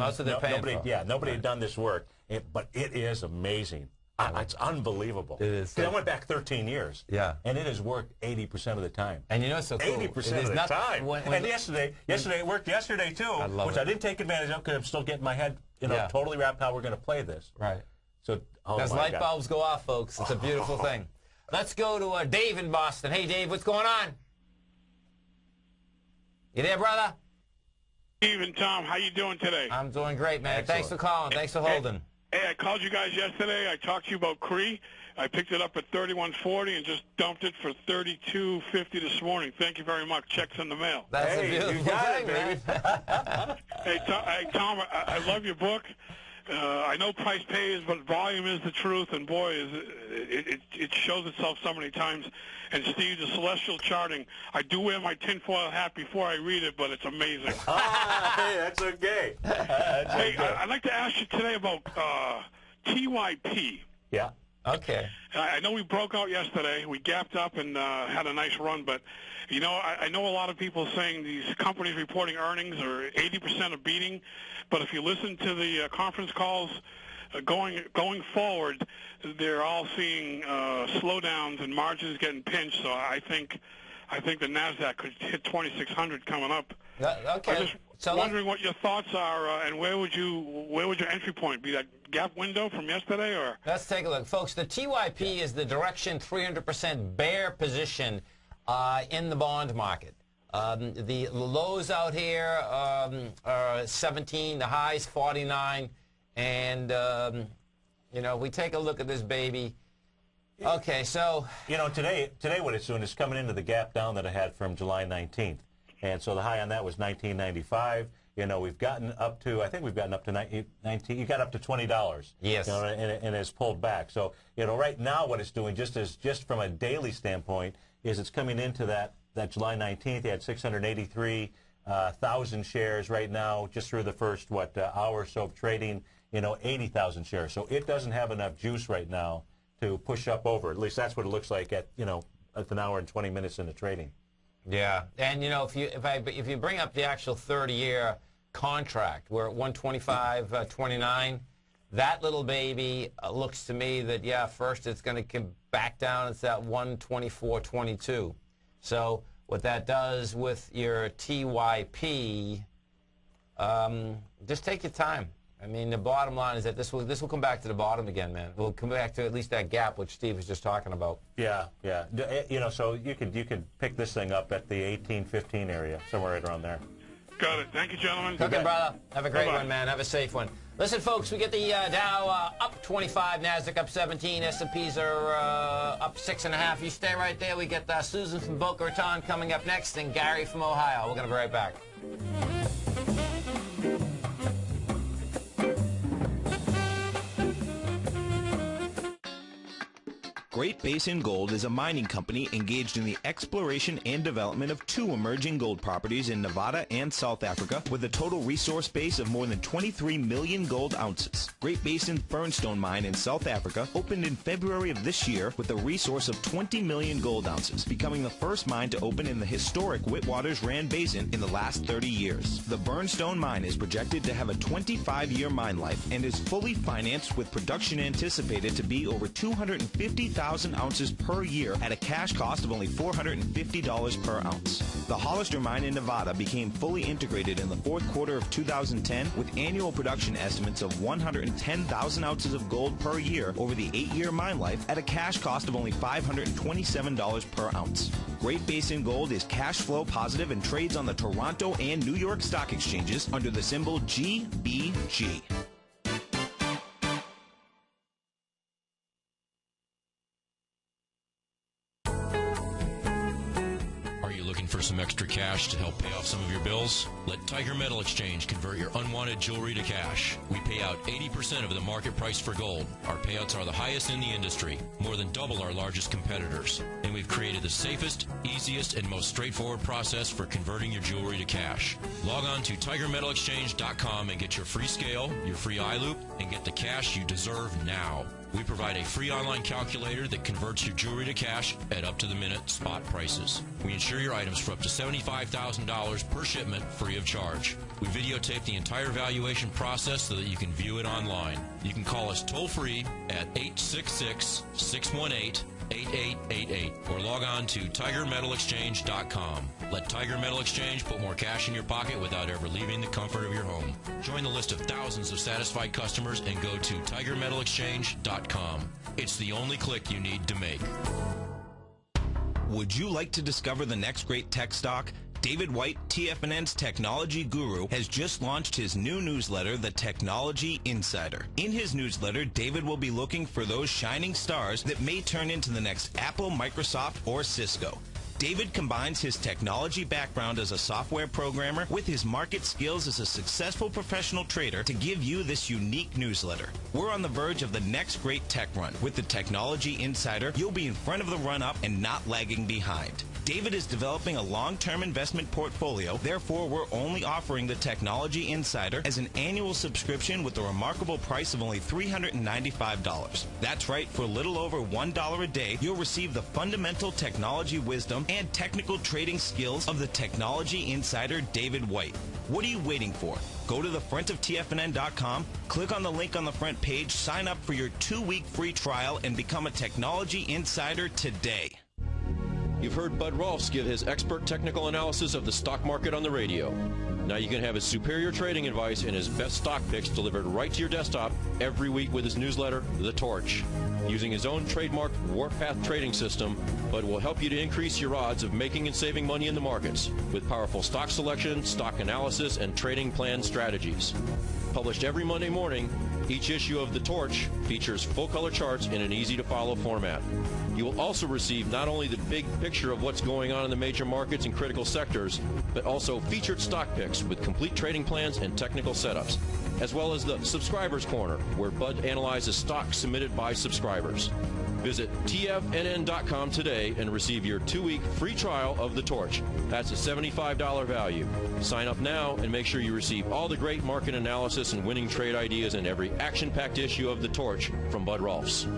nobody had done this work. But it is amazing. It's unbelievable. It is. Because I went back 13 years. Yeah. And it has worked 80% of the time. And you know what's so cool? 80% of the time. And yesterday it worked yesterday too, which I didn't take advantage of because I'm still getting my head, you know, totally wrapped how we're going to play this. Right. So, as light bulbs go off, folks, it's a beautiful thing. Let's go to Dave in Boston. Hey, Dave, what's going on? You there, brother? Steve and Tom, how you doing today? I'm doing great, man. Excellent. Thanks for calling. Thanks for holding. Hey, I called you guys yesterday. I talked to you about Cree. I picked it up at $31.40 and just dumped it for $32.50 this morning. Thank you very much. Check's in the mail. That's a beautiful thing, man. Hey, Tom, I love your book. I know price pays, but volume is the truth, and boy, it shows itself so many times. And Steve, the celestial charting, I do wear my tinfoil hat before I read it, but it's amazing. Hey, that's okay. Hey, I'd like to ask you today about TYP. Yeah. Okay. I know we broke out yesterday. We gapped up and had a nice run, but, you know, I know a lot of people saying these companies reporting earnings are 80% of beating, but if you listen to the conference calls going forward, they're all seeing slowdowns and margins getting pinched, so I think the NASDAQ could hit 2,600 coming up. Okay. I'm just wondering what your thoughts are, and where would your entry point be? That gap window from yesterday, or? Let's take a look, folks. The TYP is the direction 300% bear position in the bond market. The lows out here are 17, the highs 49, and you know, we take a look at this baby. Okay, so you know, today what it's doing is coming into the gap down that I had from July 19th. And so the high on that was $19.95. You know, we've gotten up to, I think we've gotten up to 19. You got up to $20. Yes. You know, and it's pulled back. So, you know, right now what it's doing, just from a daily standpoint, is it's coming into that July 19th. You had 683,000 shares right now, just through the first hour or so of trading. You know, 80,000 shares. So it doesn't have enough juice right now to push up over. At least that's what it looks like at an hour and 20 minutes into trading. Yeah, and you know, if you bring up the actual 30-year contract, we're at 125.29. That little baby looks to me that first it's going to come back down. It's at 124.22. So what that does with your TYP, just take your time. I mean, the bottom line is that this will come back to the bottom again, man. We'll come back to at least that gap which Steve was just talking about. Yeah. You know, so you could pick this thing up at the 18-15 area, somewhere right around there. Got it. Thank you, gentlemen. Cooking, brother. Have a great one, man. Have a safe one. Listen, folks, we get the Dow up 25, NASDAQ up 17, S&Ps are up 6.5. You stay right there. We get Susan from Boca Raton coming up next, and Gary from Ohio. We're going to be right back. Great Great Basin Gold is a mining company engaged in the exploration and development of 2 emerging gold properties in Nevada and South Africa with a total resource base of more than 23 million gold ounces. Great Basin's Burnstone mine in South Africa opened in February of this year with a resource of 20 million gold ounces, becoming the first mine to open in the historic Witwatersrand Basin in the last 30 years. The Burnstone mine is projected to have a 25-year mine life and is fully financed with production anticipated to be over 250,000 ounces per year at a cash cost of only $450 per ounce. The Hollister mine in Nevada became fully integrated in the fourth quarter of 2010 with annual production estimates of 110,000 ounces of gold per year over the 8-year mine life at a cash cost of only $527 per ounce. Great Basin Gold is cash flow positive and trades on the Toronto and New York Stock Exchanges under the symbol GBG. For some extra cash to help pay off some of your bills? Let Tiger Metal Exchange convert your unwanted jewelry to cash. We pay out 80% of the market price for gold. Our payouts are the highest in the industry, more than double our largest competitors. And we've created the safest, easiest, and most straightforward process for converting your jewelry to cash. Log on to TigerMetalExchange.com and get your free scale, your free eye loop, and get the cash you deserve now. We provide a free online calculator that converts your jewelry to cash at up-to-the-minute spot prices. We insure your items for up to $75,000 per shipment free of charge. We videotape the entire valuation process so that you can view it online. You can call us toll-free at 866-618-8888 or log on to TigerMetalExchange.com. Let Tiger Metal Exchange put more cash in your pocket without ever leaving the comfort of your home. Join the list of thousands of satisfied customers and go to TigerMetalExchange.com. It's the only click you need to make. Would you like to discover the next great tech stock? David White, TFNN's technology guru, has just launched his new newsletter, The Technology Insider. In his newsletter, David will be looking for those shining stars that may turn into the next Apple, Microsoft, or Cisco. David combines his technology background as a software programmer with his market skills as a successful professional trader to give you this unique newsletter. We're on the verge of the next great tech run. With the Technology Insider, you'll be in front of the run-up and not lagging behind. David is developing a long-term investment portfolio, therefore we're only offering the Technology Insider as an annual subscription with a remarkable price of only $395. That's right, for a little over $1 a day, you'll receive the fundamental technology wisdom and technical trading skills of the Technology Insider David White. What are you waiting for? Go to the front of TFNN.com, click on the link on the front page, sign up for your 2-week free trial, and become a Technology Insider today. You've heard Bud Rolfs give his expert technical analysis of the stock market on the radio. Now you can have his superior trading advice and his best stock picks delivered right to your desktop every week with his newsletter, The Torch. Using his own trademarked Warpath trading system, Bud will help you to increase your odds of making and saving money in the markets with powerful stock selection, stock analysis, and trading plan strategies. Published every Monday morning, each issue of The Torch features full-color charts in an easy-to-follow format. You will also receive not only the big picture of what's going on in the major markets and critical sectors, but also featured stock picks with complete trading plans and technical setups, as well as the Subscribers Corner, where Bud analyzes stocks submitted by subscribers. Visit TFNN.com today and receive your 2-week free trial of The Torch. That's a $75 value. Sign up now and make sure you receive all the great market analysis and winning trade ideas in every action-packed issue of The Torch from Bud Rolfs.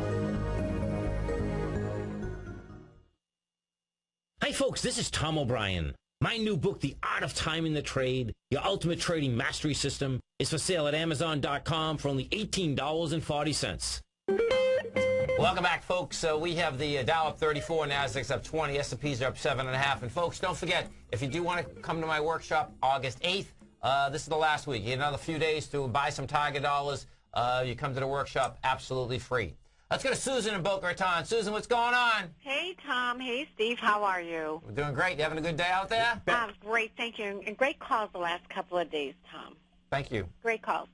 Hi folks, this is Tom O'Brien. My new book, The Art of Timing the Trade, Your Ultimate Trading Mastery System, is for sale at Amazon.com for only $18.40. Welcome back, folks. We have the Dow up 34, Nasdaq's up 20, S&Ps are up 7.5. And folks, don't forget, if you do want to come to my workshop August 8th, this is the last week. You get another few days to buy some Tiger dollars. You come to the workshop absolutely free. Let's go to Susan in Boca Raton. Susan, what's going on? Hey, Tom. Hey, Steve. How are you? We're doing great. You having a good day out there? Great, thank you. And great calls the last couple of days, Tom. Thank you. Great calls.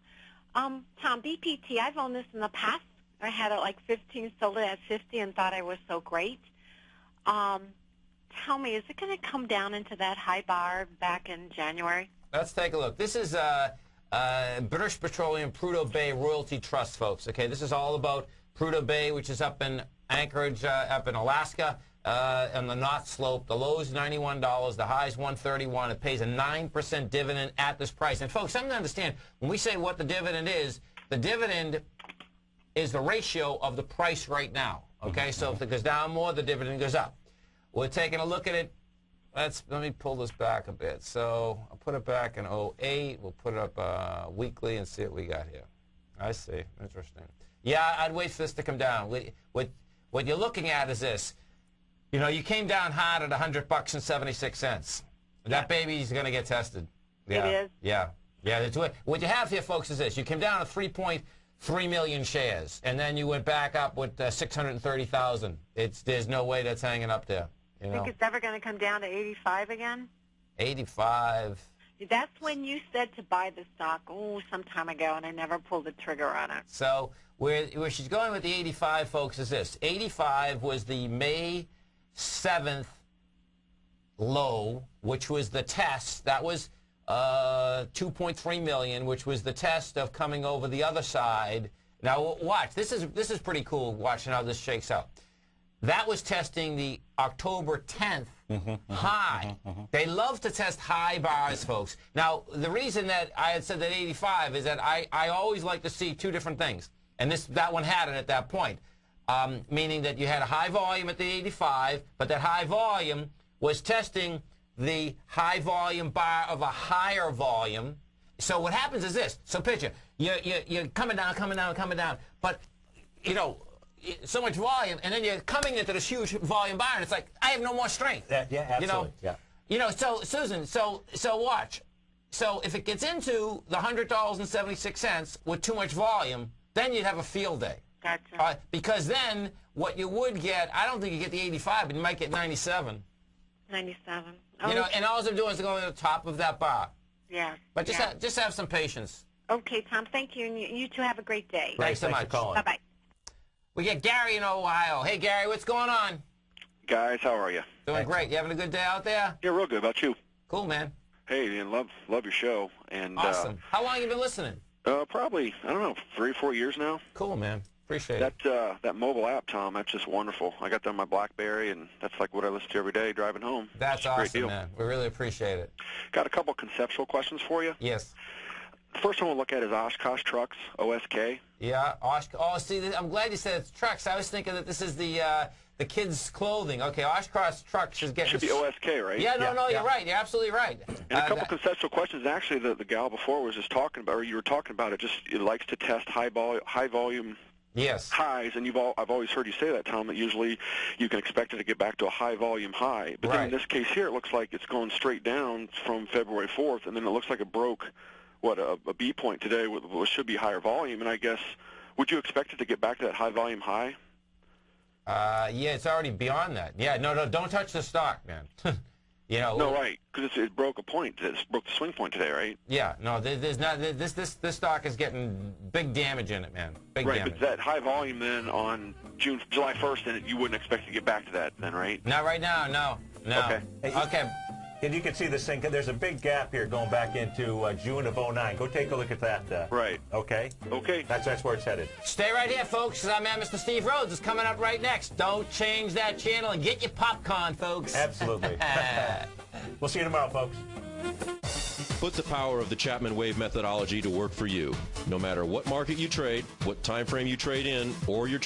Tom, BPT, I've owned this in the past. I had it like 15, sold it at 50, and thought I was so great. Tell me, is it going to come down into that high bar back in January? Let's take a look. This is British Petroleum Prudhoe Bay Royalty Trust, folks. Okay, this is all about Prudhoe Bay, which is up in Anchorage up in Alaska. On the North Slope, the low's $91, the high's $131. It pays a 9% dividend at this price. And folks, something to understand, when we say what the dividend is the ratio of the price right now. Okay, so if it goes down more, the dividend goes up. We're taking a look at it. Let me pull this back a bit. So I'll put it back in 08. We'll put it up weekly and see what we got here. I see. Interesting. Yeah, I'd wait for this to come down. What you're looking at is this. You know, you came down hard at $100.76. That baby's going to get tested. Yeah. It is? Yeah. Yeah. What you have here, folks, is this. You came down to 3.3 million shares, and then you went back up with 630,000. There's no way that's hanging up there. You know? Think it's ever going to come down to 85 again? 85. That's when you said to buy the stock, some time ago, and I never pulled the trigger on it. So where she's going with the 85, folks, is this. 85 was the May 7th low, which was the test. That was 2.3 million, which was the test of coming over the other side. Now watch. This is pretty cool. Watching how this shakes out. That was testing the October 10th high. They love to test high bars, folks. Now the reason that I had said that 85 is that I always like to see two different things, and that one had it at that point. Meaning that you had a high volume at the 85, but that high volume was testing the high volume bar of a higher volume. So what happens is this. So picture, you're coming down, but, you know, so much volume, and then you're coming into this huge volume bar, and it's like, I have no more strength. Yeah, absolutely. You know, so, Susan, so watch. So if it gets into the $100.76 with too much volume, then you'd have a field day. Gotcha. Because then what you would get, I don't think you get the 85, but you might get 97. 97. You know, and all I'm doing is going to the top of that bar. Yeah. But just have some patience. Okay, Tom. Thank you, and you two have a great day. Thanks so much. Bye-bye. We get Gary in Ohio. Hey, Gary, what's going on? Guys, how are you? Doing great. You having a good day out there? Yeah, real good. About you? Cool, man. Hey, man, love your show. And awesome. How long have you been listening? Probably, I don't know, 3 or 4 years now. Cool, man. Appreciate it. That mobile app, Tom, that's just wonderful. I got that on my BlackBerry, and that's like what I listen to every day driving home. That's awesome, great deal. Man. We really appreciate it. Got a couple conceptual questions for you. Yes. The first one we'll look at is Oshkosh Trucks, OSK. Yeah, Oh, see, I'm glad you said it's trucks. I was thinking that this is the kids' clothing. Okay, Oshkosh Trucks is getting... Should be OSK, right? Yeah, no, you're right. You're absolutely right. And a couple conceptual questions. Actually, the gal before was just talking about, or you were talking about it. It likes to test high volume. Yes. Highs, and I've always heard you say that, Tom, that usually you can expect it to get back to a high volume high. But then in this case here, it looks like it's going straight down from February 4th, and then it looks like it broke, a B point today with what should be higher volume. And I guess, would you expect it to get back to that high volume high? Yeah, it's already beyond that. Yeah, no, don't touch the stock, man. You know. No, right, because it broke a point. It broke the swing point today, right? Yeah, no, there's not. This stock is getting big damage in it, man. Big damage. But that high volume then on July 1st, and you wouldn't expect to get back to that then, right? Not right now, no. Okay. Okay. And you can see this thing, there's a big gap here going back into June of 09. Go take a look at that. Right. Okay? Okay. That's where it's headed. Stay right here, folks, because our man, Mr. Steve Rhodes, is coming up right next. Don't change that channel and get your popcorn, folks. Absolutely. We'll see you tomorrow, folks. Put the power of the Chapman Wave methodology to work for you. No matter what market you trade, what time frame you trade in, or your